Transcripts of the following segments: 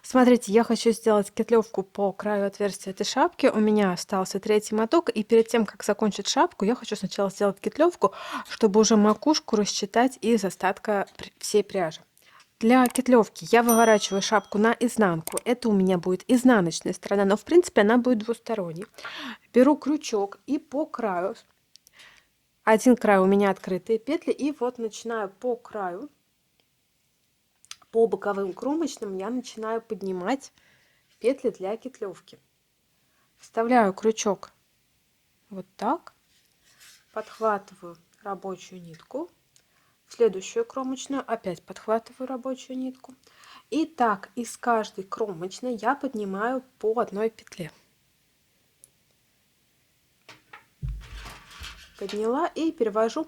Смотрите, я хочу сделать кетлевку по краю отверстия этой шапки. У меня остался третий моток, и перед тем, как закончить шапку, я хочу сначала сделать кетлевку, чтобы уже макушку рассчитать из остатка всей пряжи. Для кетлевки я выворачиваю шапку наизнанку. Это у меня будет изнаночная сторона, но в принципе она будет двусторонней. Беру крючок и по краю, один край у меня открытые петли, и вот начинаю по краю, по боковым кромочным я начинаю поднимать петли для кетлевки. Вставляю крючок вот так, подхватываю рабочую нитку, в следующую кромочную опять подхватываю рабочую нитку. И так из каждой кромочной я поднимаю по одной петле. Подняла и перевожу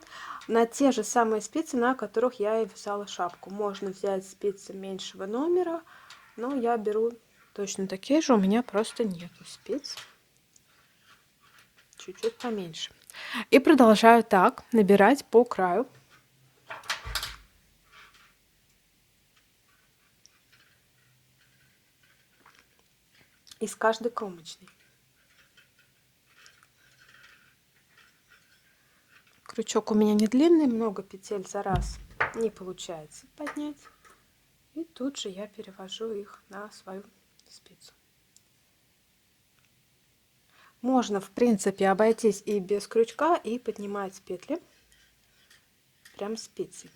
на те же самые спицы, на которых я и вязала шапку. Можно взять спицы меньшего номера, но я беру точно такие же, у меня просто нету спиц. Чуть-чуть поменьше. И продолжаю так набирать по краю. Из каждой кромочной. Крючок у меня не длинный, много петель за раз не получается поднять. И тут же я перевожу их на свою спицу. Можно, в принципе, обойтись и без крючка, и поднимать петли прям спицей.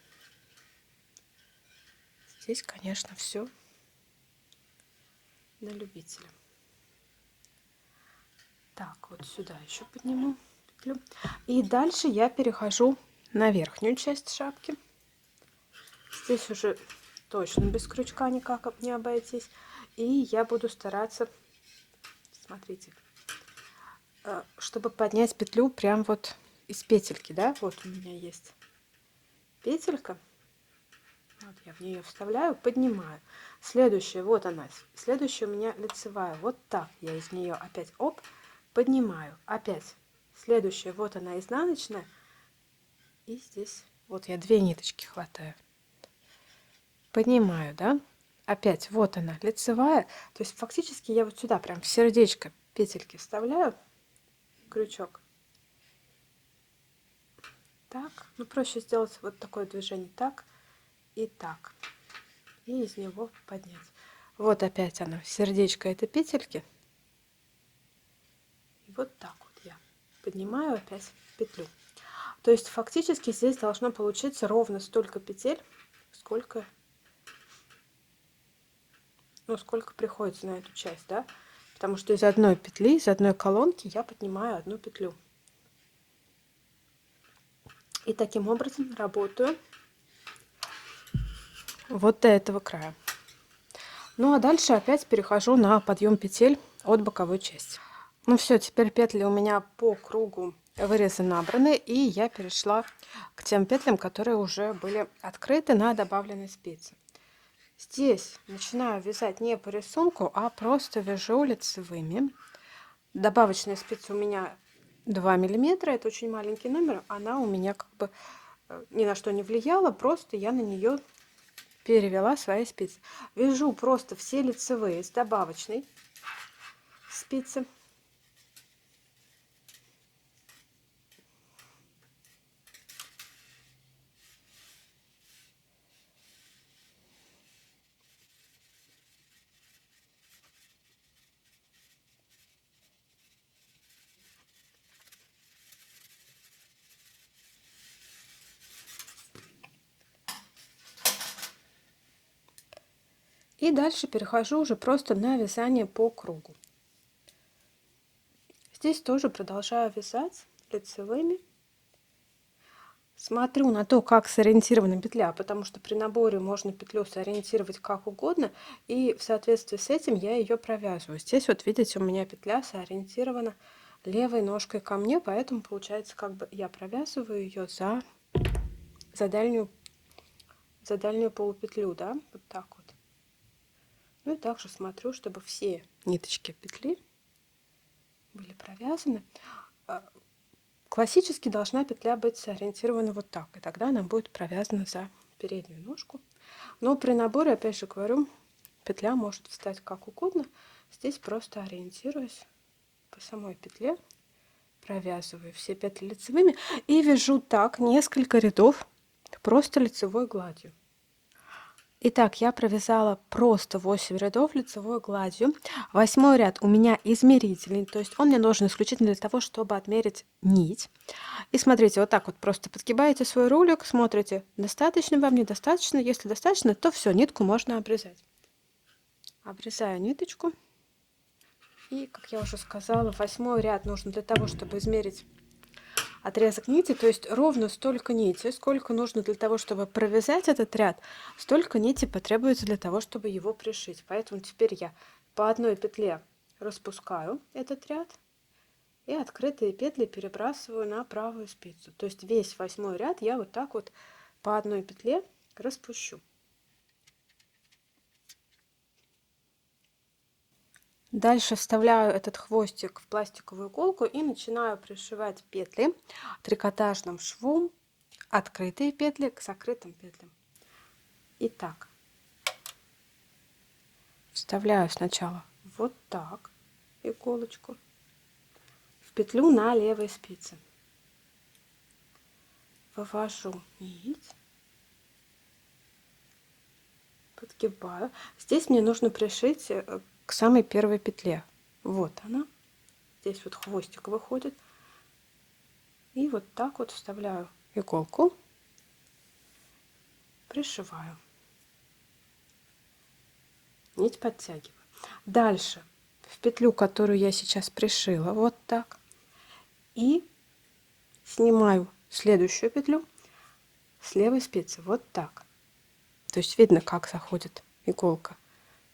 Здесь, конечно, все на любителя. Так, вот сюда еще подниму петлю. И дальше я перехожу на верхнюю часть шапки. Здесь уже точно без крючка никак не обойтись. И я буду стараться, смотрите, чтобы поднять петлю прям вот из петельки, да, вот у меня есть петелька. Вот я в нее вставляю, поднимаю. Следующая, вот она. Следующая у меня лицевая. Вот так я из нее опять, оп, поднимаю. Опять. Следующая, вот она изнаночная. И здесь, вот я две ниточки хватаю. Поднимаю, да. Опять, вот она, лицевая. То есть фактически я вот сюда прям в сердечко петельки вставляю. Крючок. Так. Ну, проще сделать вот такое движение. Так и так. И из него поднять. Вот опять оно, сердечко это петельки. И вот так вот я поднимаю опять петлю. То есть фактически здесь должно получиться ровно столько петель, сколько, ну, сколько приходится на эту часть, да? Потому что из одной петли, из одной колонки я поднимаю одну петлю. И таким образом работаю вот до этого края. Ну а дальше опять перехожу на подъем петель от боковой части. Ну все, теперь петли у меня по кругу вырезы набраны, и я перешла к тем петлям, которые уже были открыты на добавленной спице. Здесь начинаю вязать не по рисунку, а просто вяжу лицевыми. Добавочная спица у меня 2 миллиметра, это очень маленький номер, она у меня как бы ни на что не влияла, просто я на нее перевела свои спицы. Вяжу просто все лицевые с добавочной спицы. И дальше перехожу уже просто на вязание по кругу. Здесь тоже продолжаю вязать лицевыми. Смотрю на то, как сориентирована петля, потому что при наборе можно петлю сориентировать как угодно, и в соответствии с этим я ее провязываю. Здесь вот видите, у меня петля сориентирована левой ножкой ко мне, поэтому получается, как бы я провязываю ее за дальнюю полупетлю, да, вот так вот. Ну и также смотрю, чтобы все ниточки петли были провязаны. Классически должна петля быть сориентирована вот так, и тогда она будет провязана за переднюю ножку. Но при наборе, опять же говорю, петля может встать как угодно. Здесь просто ориентируюсь по самой петле, провязываю все петли лицевыми и вяжу так несколько рядов просто лицевой гладью. Итак, я провязала просто 8 рядов лицевой гладью. 8 ряд у меня измерительный, то есть он мне нужен исключительно для того, чтобы отмерить нить. И смотрите, вот так вот просто подгибаете свой рулик, смотрите, достаточно вам, недостаточно. Если достаточно, то все, нитку можно обрезать. Обрезаю ниточку. И, как я уже сказала, 8 ряд нужно для того, чтобы измерить отрезок нити, то есть ровно столько нити, сколько нужно для того, чтобы провязать этот ряд, столько нити потребуется для того, чтобы его пришить. Поэтому теперь я по одной петле распускаю этот ряд и открытые петли перебрасываю на правую спицу. То есть весь 8 ряд я вот так вот по одной петле распущу. Дальше вставляю этот хвостик в пластиковую иголку и начинаю пришивать петли трикотажным швом, открытые петли к закрытым петлям. Итак, вставляю сначала вот так иголочку в петлю на левой спице, вывожу нить, подгибаю. Здесь мне нужно пришить к самой первой петле. Вот она. Здесь вот хвостик выходит. И вот так вот вставляю иголку, пришиваю. Нить подтягиваю. Дальше в петлю, которую я сейчас пришила, вот так. И снимаю следующую петлю с левой спицы, вот так. То есть видно, как заходит иголка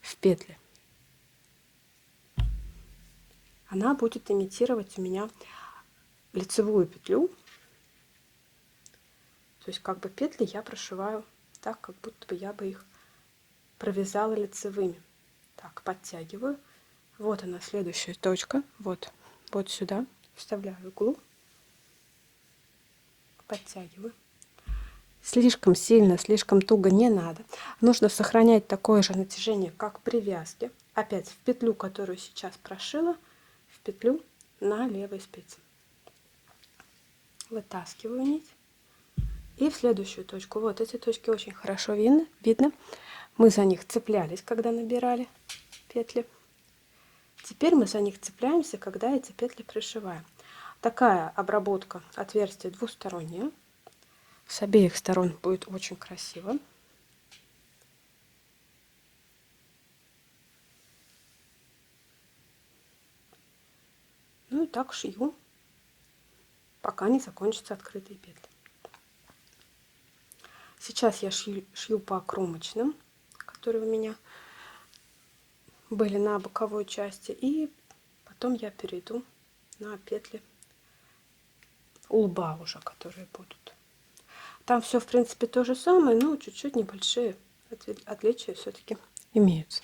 в петли. Она будет имитировать у меня лицевую петлю. То есть как бы петли я прошиваю так, как будто бы я бы их провязала лицевыми. Так, подтягиваю. Вот она, следующая точка. Вот сюда. Вставляю иглу. Подтягиваю. Слишком сильно, слишком туго не надо. Нужно сохранять такое же натяжение, как при вязке. Опять в петлю, которую сейчас прошила, в петлю на левой спице. Вытаскиваю нить. И в следующую точку. Вот эти точки очень хорошо видно. Мы за них цеплялись, когда набирали петли. Теперь мы за них цепляемся, когда эти петли пришиваем. Такая обработка отверстия двусторонняя. С обеих сторон будет очень красиво. Ну и так шью, пока не закончатся открытые петли. Сейчас я шью по кромочным, которые у меня были на боковой части. И потом я перейду на петли у лба уже, которые будут. Там все, в принципе, то же самое, но чуть-чуть небольшие отличия все-таки имеются.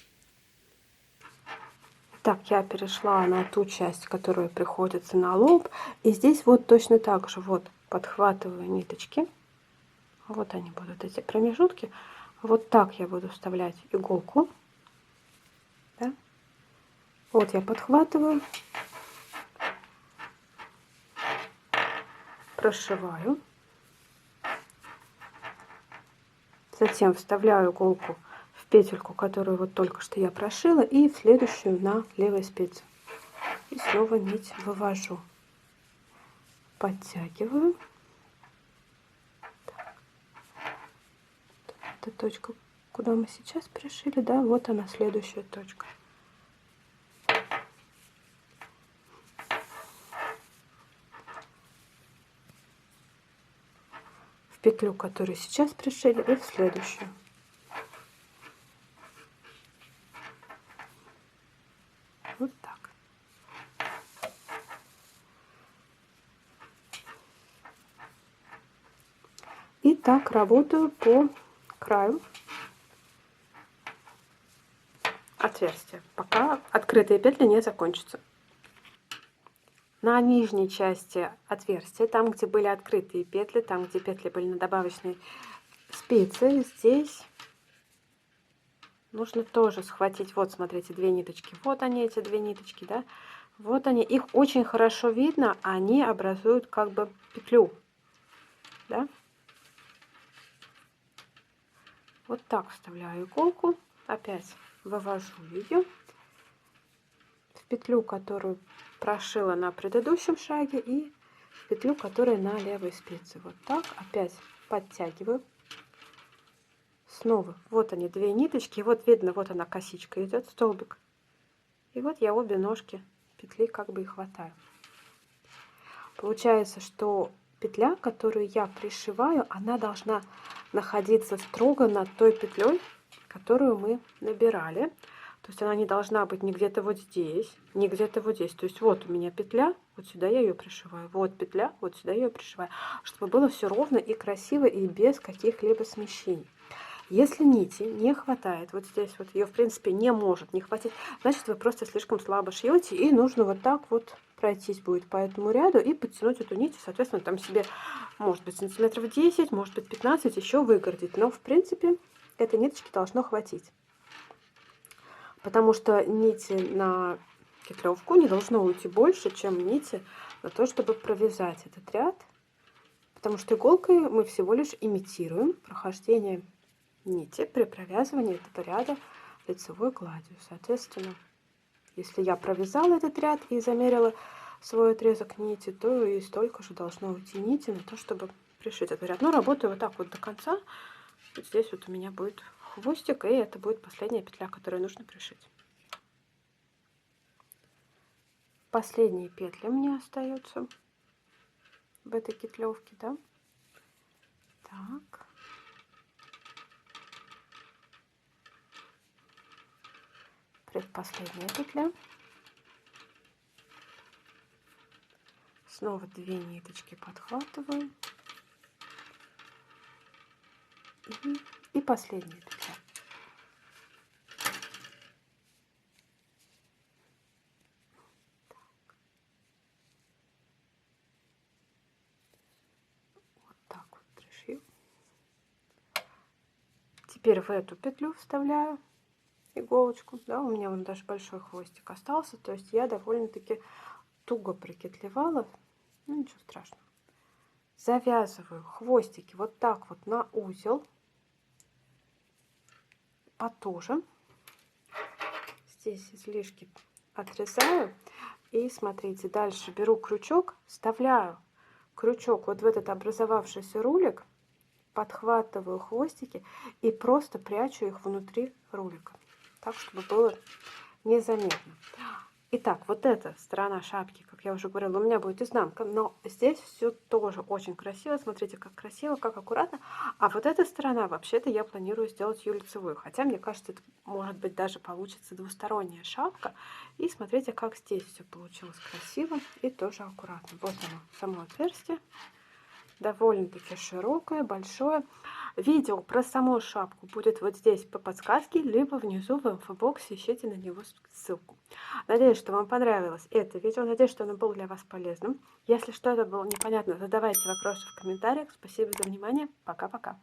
Так, я перешла на ту часть, которая приходится на лоб. И здесь вот точно так же вот подхватываю ниточки. Вот они будут, эти промежутки. Вот так я буду вставлять иголку. Да? Вот я подхватываю, прошиваю. Затем вставляю иголку в петельку, которую вот только что я прошила, и в следующую на левой спице. И снова нить вывожу. Подтягиваю. Так. Это точка, куда мы сейчас пришили, да, вот она, следующая точка. Петлю, которую сейчас пришили, и в следующую. Вот так. И так работаю по краю отверстия, пока открытые петли не закончатся. На нижней части отверстия, там, где были открытые петли, там, где петли были на добавочной спице, здесь нужно тоже схватить. Вот, смотрите, две ниточки. Вот они, эти две ниточки, да. Вот они. Их очень хорошо видно. Они образуют как бы петлю, да. Вот так вставляю иголку. Опять вывожу ее в петлю, которую прошила на предыдущем шаге, и в петлю, которая на левой спице. Вот так. Опять подтягиваю. Снова, вот они, две ниточки, и вот видно, вот она косичка идет, столбик. И вот я обе ножки петли как бы и хватаю. Получается, что петля, которую я пришиваю, она должна находиться строго над той петлей, которую мы набирали. То есть она не должна быть ни где-то вот здесь, ни где-то вот здесь. То есть вот у меня петля, вот сюда я ее пришиваю, вот петля, вот сюда я ее пришиваю, чтобы было все ровно и красиво, и без каких-либо смещений. Если нити не хватает, вот здесь вот ее в принципе не может не хватить, значит вы просто слишком слабо шьете, и нужно вот так вот пройтись будет по этому ряду и подтянуть эту нить, соответственно, там себе, может быть, сантиметров 10, может быть 15 еще выгородить, но в принципе этой ниточки должно хватить, потому что нити на петлевку не должно уйти больше, чем нити на то, чтобы провязать этот ряд, потому что иголкой мы всего лишь имитируем прохождение нити при провязывании этого ряда лицевой гладью. Соответственно, если я провязала этот ряд и замерила свой отрезок нити, то и столько же должно уйти нити на то, чтобы пришить этот ряд. Но работаю вот так вот до конца. Вот здесь вот у меня будет хвостик, и это будет последняя петля, которую нужно пришить. Последние петли мне остаются в этой петлевке, да. Так. Предпоследняя петля. Снова две ниточки подхватываю. И последняя петля. Вот так вот пришью. Теперь в эту петлю вставляю иголочку, да, у меня вон даже большой хвостик остался, то есть я довольно-таки туго прикетлевала, ну ничего страшного. Завязываю хвостики вот так вот на узел, потуже. Здесь излишки отрезаю, и смотрите, дальше беру крючок, вставляю крючок вот в этот образовавшийся рулик, подхватываю хвостики и просто прячу их внутри рулика, так, чтобы было незаметно. Итак, вот эта сторона шапки, как я уже говорила, у меня будет изнанка, но здесь все тоже очень красиво. Смотрите, как красиво, как аккуратно. А вот эта сторона, вообще-то, я планирую сделать ее лицевую. Хотя, мне кажется, это может быть даже получится двусторонняя шапка. И смотрите, как здесь все получилось красиво и тоже аккуратно. Вот оно, само отверстие. Довольно-таки широкое, большое. Видео про саму шапку будет вот здесь по подсказке, либо внизу в инфобоксе, ищите на него ссылку. Надеюсь, что вам понравилось это видео, надеюсь, что оно было для вас полезным. Если что-то было непонятно, задавайте вопросы в комментариях. Спасибо за внимание, пока-пока.